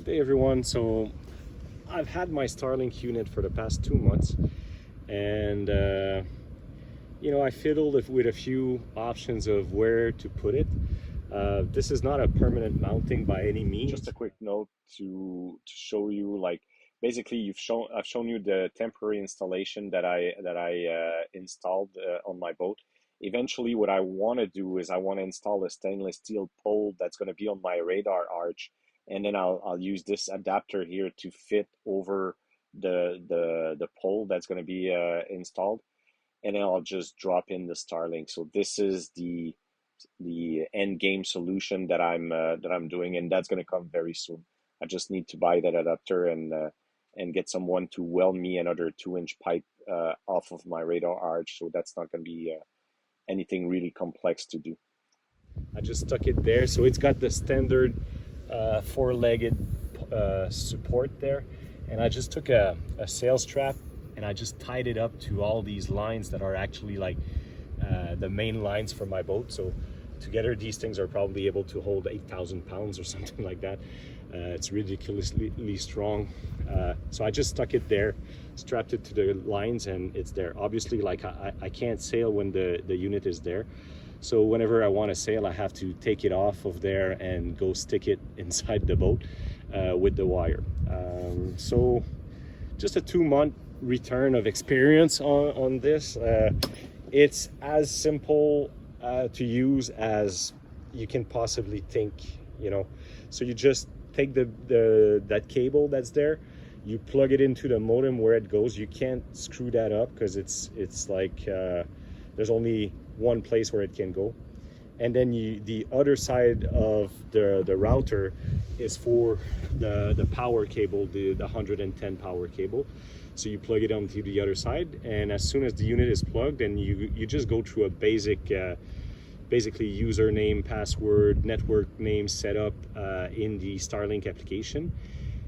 Good day everyone. So I've had my Starlink unit for the past 2 months, and I fiddled with a few options of where to put it. This is not a permanent mounting by any means. Just a quick note to show you, like, basically I've shown you the temporary installation that I installed on my boat. Eventually, what I want to do is I want to install a stainless steel pole that's going to be on my radar arch, and then I'll use this adapter here to fit over the pole that's going to be installed, and then I'll just drop in the Starlink. So this is the end game solution that I'm doing, and that's going to come very soon. I just need to buy that adapter and get someone to weld me another 2-inch pipe off of my radar arch. So that's not going to be anything really complex to do. I just stuck it there, so it's got the standard four-legged support there, and I just took a sail strap and I just tied it up to all these lines that are actually like the main lines for my boat. So together these things are probably able to hold 8,000 pounds or something like that. It's ridiculously strong. So I just stuck it there, strapped it to the lines, and it's there. Obviously, like I can't sail when the unit is there. So whenever I want to sail, I have to take it off of there and go stick it inside the boat with the wire. So just a 2-month return of experience on this. It's as simple to use as you can possibly think, So you just take that cable that's there, you plug it into the modem where it goes. You can't screw that up because it's like there's only one place where it can go. And then the other side of the router is for the power cable, the 110 power cable. So you plug it onto the other side, and as soon as the unit is plugged, then you just go through a basically username, password, network name setup in the Starlink application,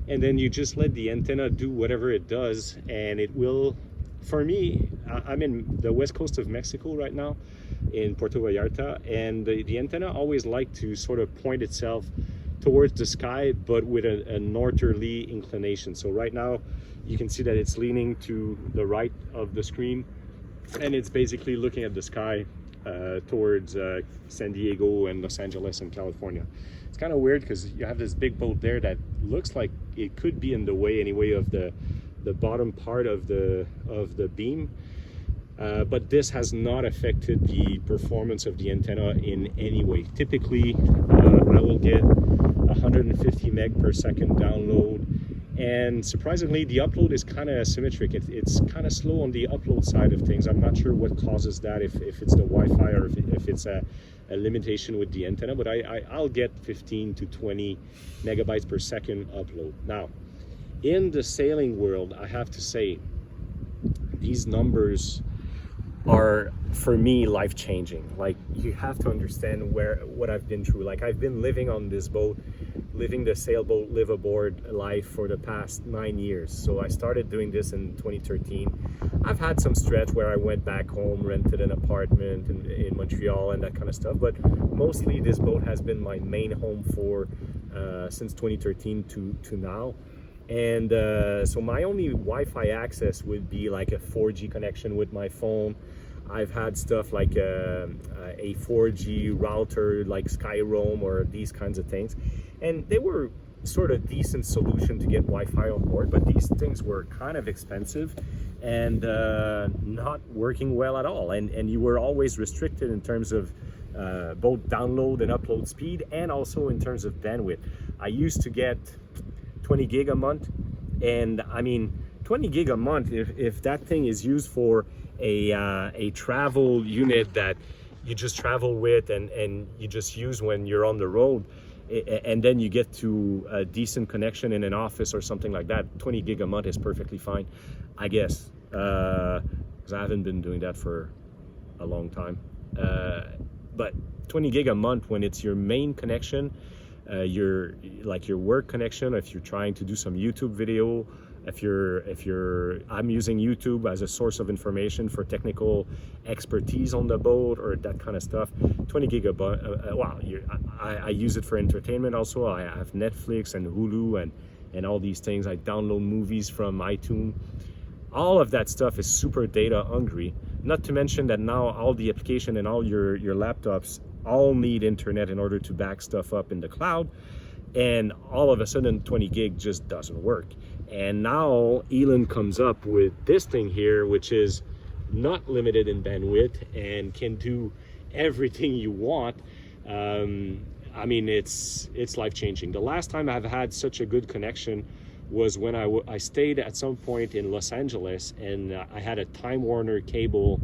and then you just let the antenna do whatever it does, and it will. For me, I'm in the west coast of Mexico right now, in Puerto Vallarta, and the antenna always like to sort of point itself towards the sky, but with a northerly inclination. So right now you can see that it's leaning to the right of the screen, and it's basically looking at the sky towards San Diego and Los Angeles and California. It's kind of weird because you have this big boat there that looks like it could be in the way anyway of the bottom part of the beam, but this has not affected the performance of the antenna in any way. Typically I will get 150 meg per second download, and surprisingly the upload is kind of asymmetric. It's kind of slow on the upload side of things. I'm not sure what causes that, if it's the Wi-Fi or if it's a limitation with the antenna, but I'll get 15 to 20 megabytes per second upload. Now in the sailing world, I have to say these numbers are, for me, life-changing. Like, you have to understand what I've been through. Like, I've been living on this boat, living the sailboat live aboard life for the past 9 years. So I started doing this in 2013. I've had some stretch where I went back home, rented an apartment in Montreal and that kind of stuff, but mostly this boat has been my main home for since 2013 to now. And so my only Wi-Fi access would be like a 4G connection with my phone. I've had stuff like a 4G router like Skyroam or these kinds of things, and they were sort of decent solution to get Wi-Fi on board, but these things were kind of expensive and not working well at all, and you were always restricted in terms of both download and upload speed, and also in terms of bandwidth. I used to get 20 gig a month, and I mean 20 gig a month, if that thing is used for a travel unit that you just travel with and you just use when you're on the road, and then you get to a decent connection in an office or something like that, 20 gig a month is perfectly fine, I guess, because I haven't been doing that for a long time. But 20 gig a month when it's your main connection, your work connection, if you're trying to do some YouTube video, I'm using YouTube as a source of information for technical expertise on the boat or that kind of stuff. 20 gigabyte. I use it for entertainment also. I have Netflix and Hulu and all these things. I download movies from iTunes. All of that stuff is super data hungry. Not to mention that now all the application and all your laptops all need internet in order to back stuff up in the cloud. And all of a sudden 20 gig just doesn't work. And now Elon comes up with this thing here, which is not limited in bandwidth and can do everything you want. I mean, it's life-changing. The last time I've had such a good connection was when I stayed at some point in Los Angeles, and I had a Time Warner cable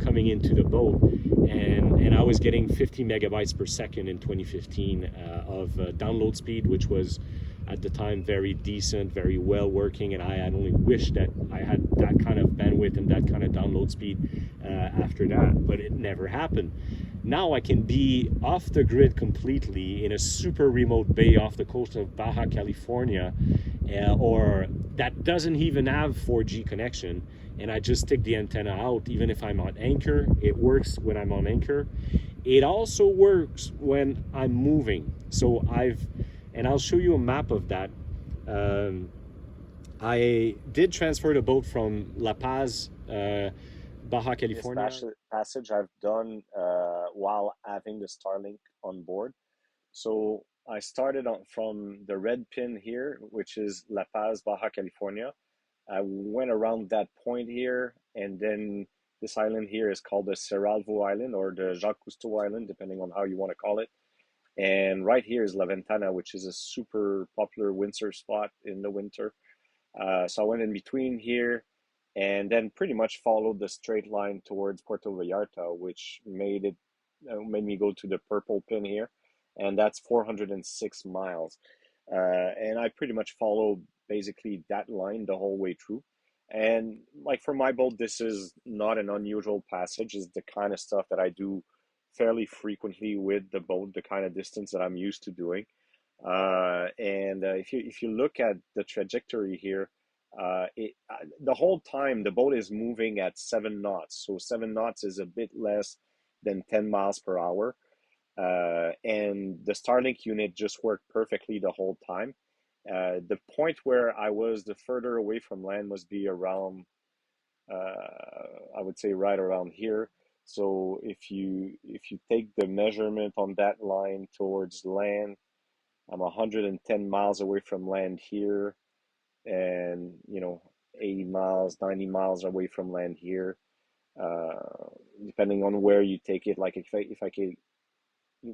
coming into the boat, and I was getting 50 megabytes per second in 2015 of download speed, which was at the time very decent, very well working, and I had only wished that I had that kind of bandwidth and that kind of download speed after that, but it never happened. Now I can be off the grid completely in a super remote bay off the coast of Baja California, or that doesn't even have 4G connection, and I just stick the antenna out even if I'm on anchor. It works when I'm on anchor. It also works when I'm moving. So I'll show you a map of that. I did transfer the boat from La Paz, Baja California. This passage I've done while having the Starlink on board. So I started from the red pin here, which is La Paz, Baja California. I went around that point here, and then this island here is called the Cerralvo Island or the Jacques Cousteau Island, depending on how you want to call it. And right here is La Ventana, which is a super popular windsurf spot in the winter. So I went in between here and then pretty much followed the straight line towards Puerto Vallarta, which made me go to the purple pin here, and that's 406 miles. And I pretty much followed basically that line the whole way through. And like for my boat, this is not an unusual passage. It's the kind of stuff that I do fairly frequently with the boat, the kind of distance that I'm used to doing. If you look at the trajectory here, the whole time the boat is moving at 7 knots. So 7 knots is a bit less than 10 miles per hour. And the Starlink unit just worked perfectly the whole time. The point where I was the further away from land must be around, I would say right around here. So if you take the measurement on that line towards land, I'm 110 miles away from land here, and 80 miles, 90 miles away from land here, depending on where you take it. Like if I can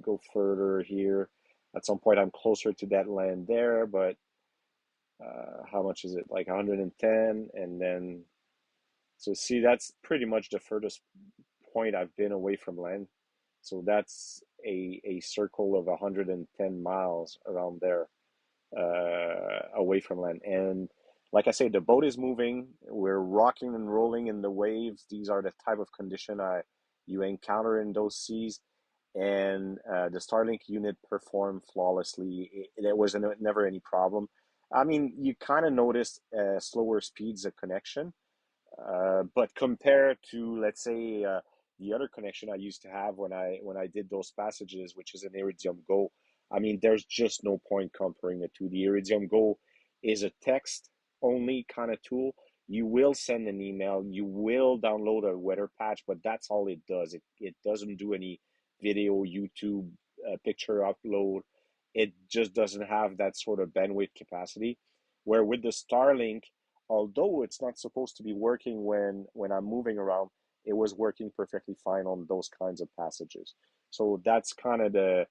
go further here, at some point I'm closer to that land there, but how much is it? Like 110, and then so see, that's pretty much the furthest point I've been away from land. So that's a circle of 110 miles around there, away from land. And like I say, the boat is moving. We're rocking and rolling in the waves. These are the type of condition you encounter in those seas. And the Starlink unit performed flawlessly. There was never any problem. I mean, you kind of notice slower speeds of connection, but compared to, let's say, the other connection I used to have when I did those passages, which is an Iridium Go, I mean, there's just no point comparing the two. The Iridium Go is a text only kind of tool. You will send an email, you will download a weather patch, but that's all it does. It doesn't do any video, YouTube, picture upload. It just doesn't have that sort of bandwidth capacity. Where with the Starlink, although it's not supposed to be working when I'm moving around, it was working perfectly fine on those kinds of passages. So that's kind of the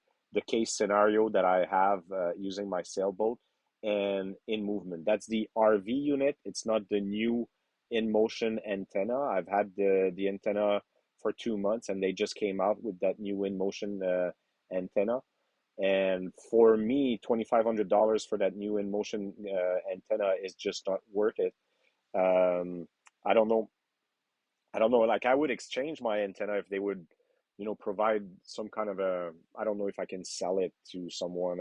case scenario that I have using my sailboat and in movement. That's the RV unit. It's not the new in motion antenna. I've had the antenna for 2 months, and they just came out with that new in motion antenna. And for me, $2,500 for that new in motion antenna is just not worth it. I don't know. Like, I would exchange my antenna if they would, provide some kind of I don't know if I can sell it to someone,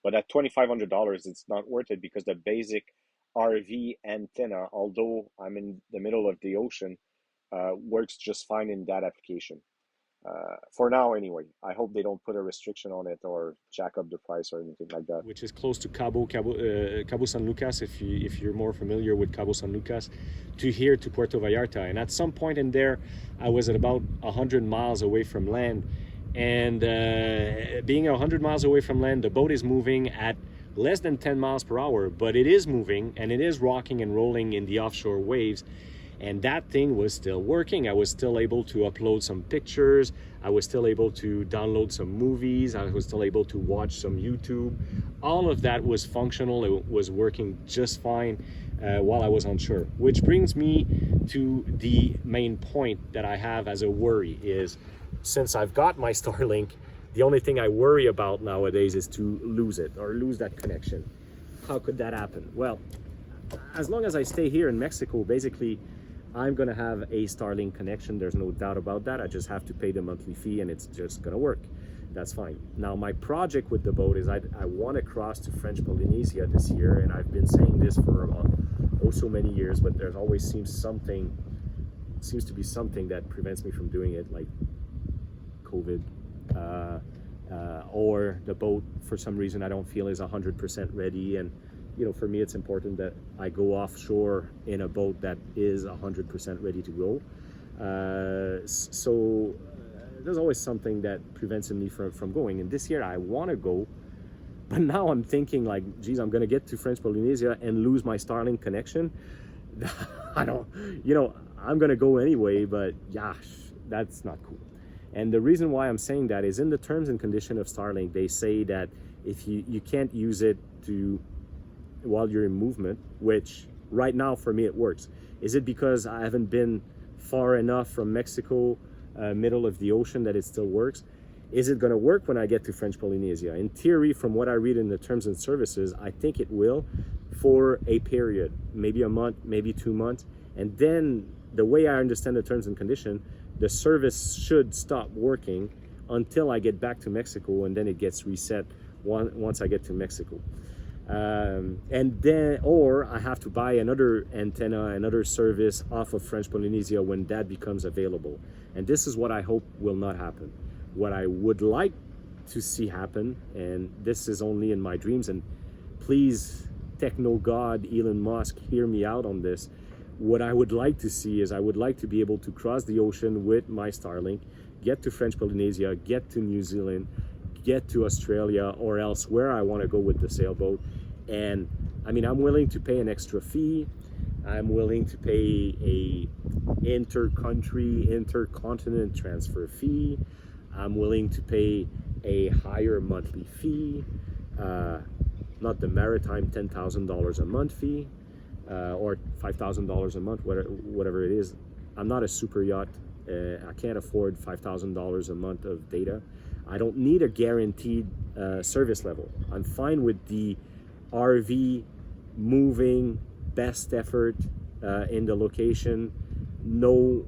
but at $2,500, it's not worth it, because the basic RV antenna, although I'm in the middle of the ocean, works just fine in that application. For now, anyway. I hope they don't put a restriction on it or jack up the price or anything like that. Which is close to Cabo San Lucas, if you're more familiar with Cabo San Lucas, to here to Puerto Vallarta. And at some point in there, I was at about 100 miles away from land. And being 100 miles away from land, the boat is moving at less than 10 miles per hour, but it is moving and it is rocking and rolling in the offshore waves. And that thing was still working. I was still able to upload some pictures. I was still able to download some movies. I was still able to watch some YouTube. All of that was functional. It was working just fine while I was on shore. Which brings me to the main point that I have as a worry is, since I've got my Starlink, the only thing I worry about nowadays is to lose it or lose that connection. How could that happen? Well, as long as I stay here in Mexico, basically, I'm gonna have a Starlink connection. There's no doubt about that. I just have to pay the monthly fee and it's just gonna work. That's fine. Now, my project with the boat is I want to cross to French Polynesia this year, and I've been saying this for oh so many years, but there's always seems to be something that prevents me from doing it, like COVID, or the boat for some reason I don't feel is 100% ready. And you know, for me, it's important that I go offshore in a boat that is 100% ready to go. So there's always something that prevents me from going. And this year I want to go, but now I'm thinking like, geez, I'm going to get to French Polynesia and lose my Starlink connection. I don't, you know, I'm going to go anyway, but gosh, that's not cool. And the reason why I'm saying that is in the terms and condition of Starlink, they say that if you can't use it to while you're in movement, which right now for me it works. Is it because I haven't been far enough from Mexico, middle of the ocean, that it still works? Is it going to work when I get to French Polynesia? In theory, from what I read in the terms and services, I think it will for a period, maybe a month, maybe 2 months. And then the way I understand the terms and condition, the service should stop working until I get back to Mexico, and then it gets reset once I get to Mexico. And then, or I have to buy another antenna, another service off of French Polynesia when that becomes available. And this is what I hope will not happen. What I would like to see happen, and this is only in my dreams, and please, Techno God Elon Musk, hear me out on this. What I would like to see is I would like to be able to cross the ocean with my Starlink, get to French Polynesia, get to New Zealand, get to Australia, or else where I want to go with the sailboat. And I mean, I'm willing to pay an extra fee. I'm willing to pay a inter-country, intercontinent transfer fee. I'm willing to pay a higher monthly fee, not the maritime $10,000 a month fee, or $5,000 a month, whatever it is. I'm not a super yacht. I can't afford $5,000 a month of data. I don't need a guaranteed service level. I'm fine with the RV moving, best effort in the location, no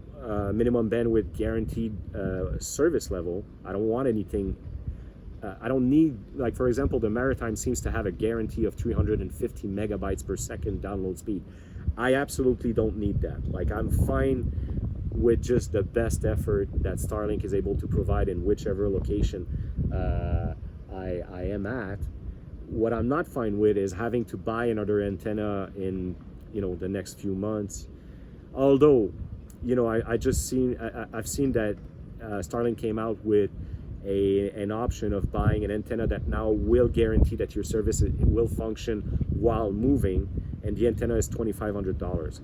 minimum bandwidth guaranteed service level. I don't want anything. I don't need, like, for example, the Maritime seems to have a guarantee of 350 megabytes per second download speed. I absolutely don't need that. Like, I'm fine with just the best effort that Starlink is able to provide in whichever location I am at. What I'm not fine with is having to buy another antenna in, you know, the next few months. Although, you know, I've seen that Starlink came out with an option of buying an antenna that now will guarantee that your service will function while moving, and the antenna is $2,500.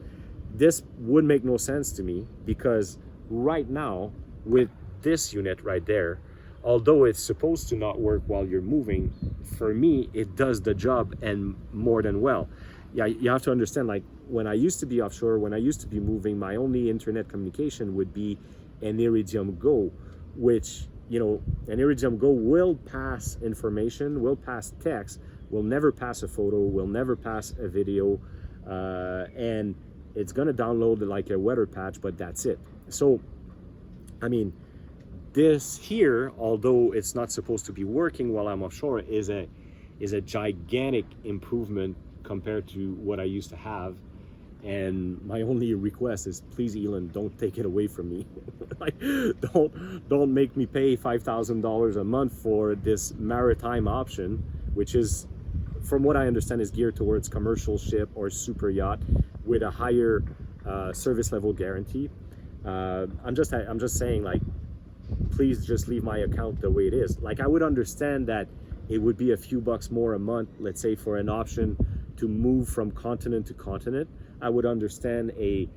This would make no sense to me, because right now with this unit right there, although it's supposed to not work while you're moving, for me it does the job, and more than well. Yeah, you have to understand, like, when I used to be offshore, when I used to be moving, my only internet communication would be an Iridium Go, which, you know, an Iridium Go will pass information, will pass text, will never pass a photo, will never pass a video, and it's gonna download like a weather patch, but that's it. So, I mean, this here, although it's not supposed to be working while I'm offshore, is a gigantic improvement compared to what I used to have. And my only request is, please, Elon, don't take it away from me. Like, don't make me pay $5,000 a month for this maritime option, which is, from what I understand, is geared towards commercial ship or super yacht with a higher service level guarantee. I'm just saying, like, please just leave my account the way it is. Like, I would understand that it would be a few bucks more a month, let's say, for an option to move from continent to continent. I would understand a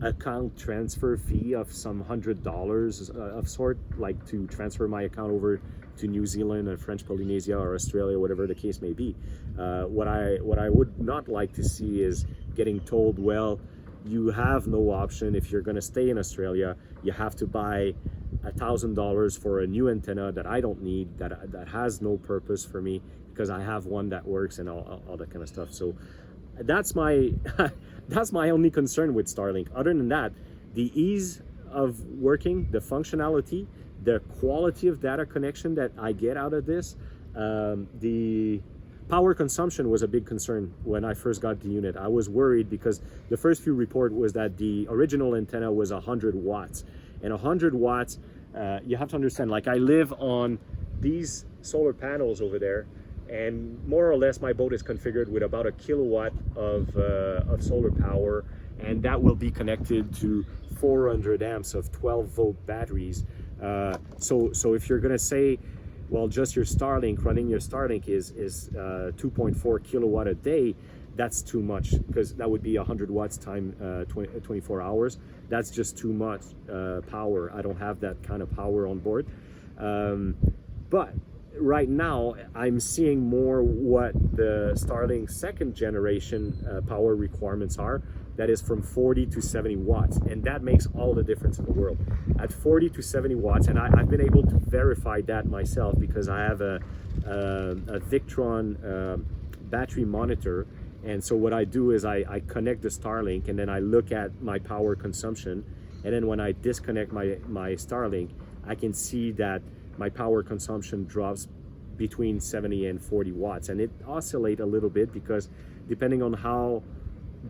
account transfer fee of some $100 of sort, like to transfer my account over to New Zealand or French Polynesia or Australia, whatever the case may be. What I would not like to see is getting told, well, you have no option. If you're going to stay in Australia, you have to buy $1,000 for a new antenna that I don't need, that has no purpose for me, because I have one that works and all that kind of stuff. So that's my that's my only concern with Starlink. Other than that, the ease of working, the functionality, the quality of data connection that I get out of this, the power consumption was a big concern when I first got the unit. I was worried because the first few report was that the original antenna was 100 watts. And 100 watts, you have to understand, like, I live on these solar panels over there, and more or less my boat is configured with about 1 kilowatt of solar power, and that will be connected to 400 amps of 12-volt batteries. So if you're gonna say, well, just your Starlink, running your Starlink is 2.4 kilowatt a day, that's too much, because that would be 100 watts time 24 hours. That's just too much power. I don't have that kind of power on board. But right now, I'm seeing more what the Starlink second generation power requirements are. That is from 40 to 70 watts, and that makes all the difference in the world. At 40 to 70 watts, and I've been able to verify that myself because I have a Victron battery monitor. And so what I do is I connect the Starlink, and then I look at my power consumption, and then when I disconnect my Starlink, I can see that my power consumption drops between 70 and 40 watts, and it oscillates a little bit because depending on how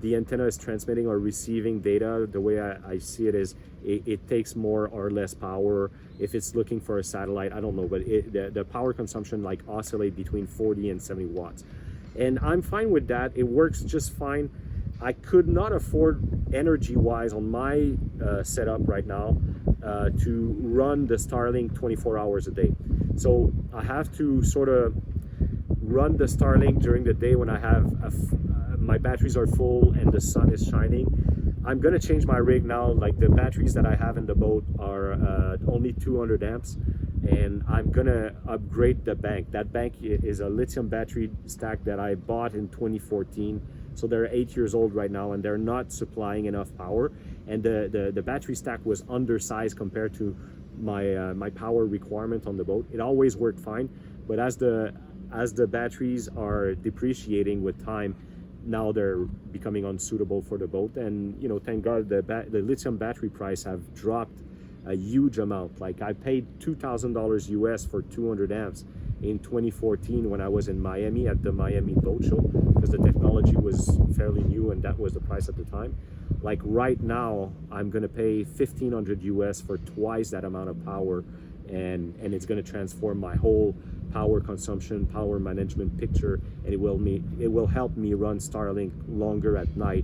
the antenna is transmitting or receiving data, the way I see it is it takes more or less power. If it's looking for a satellite, I don't know, but the power consumption like oscillate between 40 and 70 watts. And I'm fine with that. It works just fine. I could not afford energy-wise on my setup right now to run the Starlink 24 hours a day. So I have to sort of run the Starlink during the day when I have my batteries are full and the sun is shining. I'm gonna change my rig now. Like, the batteries that I have in the boat are only 200 amps, and I'm gonna upgrade the bank. That bank is a lithium battery stack that I bought in 2014. So they're 8 years old right now, and they're not supplying enough power. And the battery stack was undersized compared to my power requirement on the boat. It always worked fine, but as the batteries are depreciating with time, now they're becoming unsuitable for the boat. And you know, thank God the lithium battery price have dropped a huge amount. Like, I paid $2,000 US for 200 amps in 2014 when I was in Miami at the Miami Boat Show, because the technology was fairly new and that was the price at the time. Like, right now I'm gonna pay 1,500 US for twice that amount of power, and it's gonna transform my whole power consumption, power management picture, and it will help me run Starlink longer at night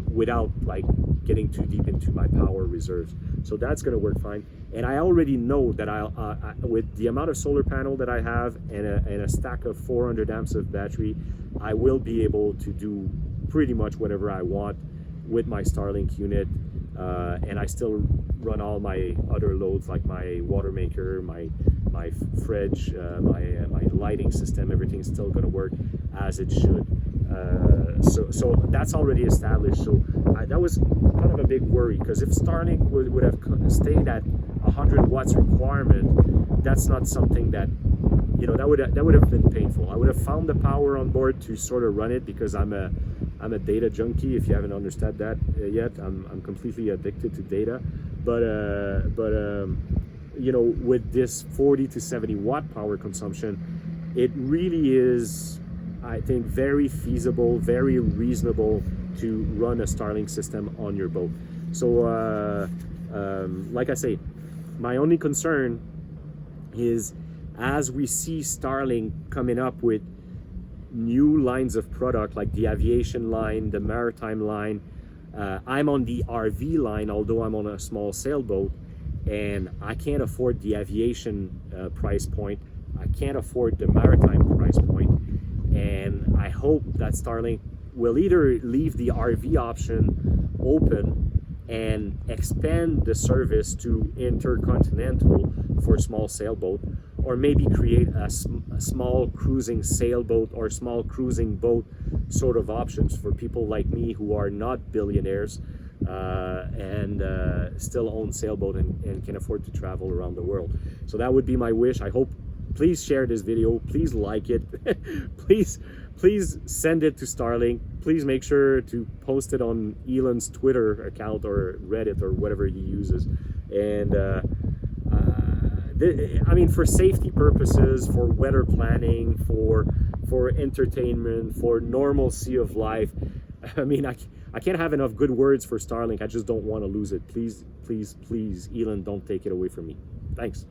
without like getting too deep into my power reserves. So that's going to work fine. And I already know that with the amount of solar panel that I have and a stack of 400 amps of battery, I will be able to do pretty much whatever I want with my Starlink unit. And I still run all my other loads, like my water maker, my fridge, my lighting system. Everything's still going to work as it should. So that's already established. So that was kind of a big worry, because if Starlink would have stayed at 100 watts requirement, that's not something that, you know, that would have been painful. I would have found the power on board to sort of run it, because I'm a data junkie. If you haven't understood that yet, I'm completely addicted to data. But you know, with this 40 to 70 watt power consumption, it really is I think very feasible, very reasonable to run a Starlink system on your boat. So like I say, my only concern is as we see Starlink coming up with new lines of product like the aviation line, the maritime line. I'm on the RV line, although I'm on a small sailboat, and I can't afford the aviation price point. I can't afford the maritime price point, and I hope that Starlink will either leave the RV option open and expand the service to intercontinental for small sailboat, or maybe create a small cruising sailboat or small cruising boat sort of options for people like me who are not billionaires and still own sailboat and can afford to travel around the world. So that would be my wish. I hope, please share this video, please like it, please send it to Starlink, please make sure to post it on Elon's Twitter account or Reddit or whatever he uses. And I mean, for safety purposes, for weather planning, for entertainment, for normalcy of life, I mean, I can't have enough good words for Starlink. I just don't want to lose it. Please, please, please, Elon, don't take it away from me. Thanks.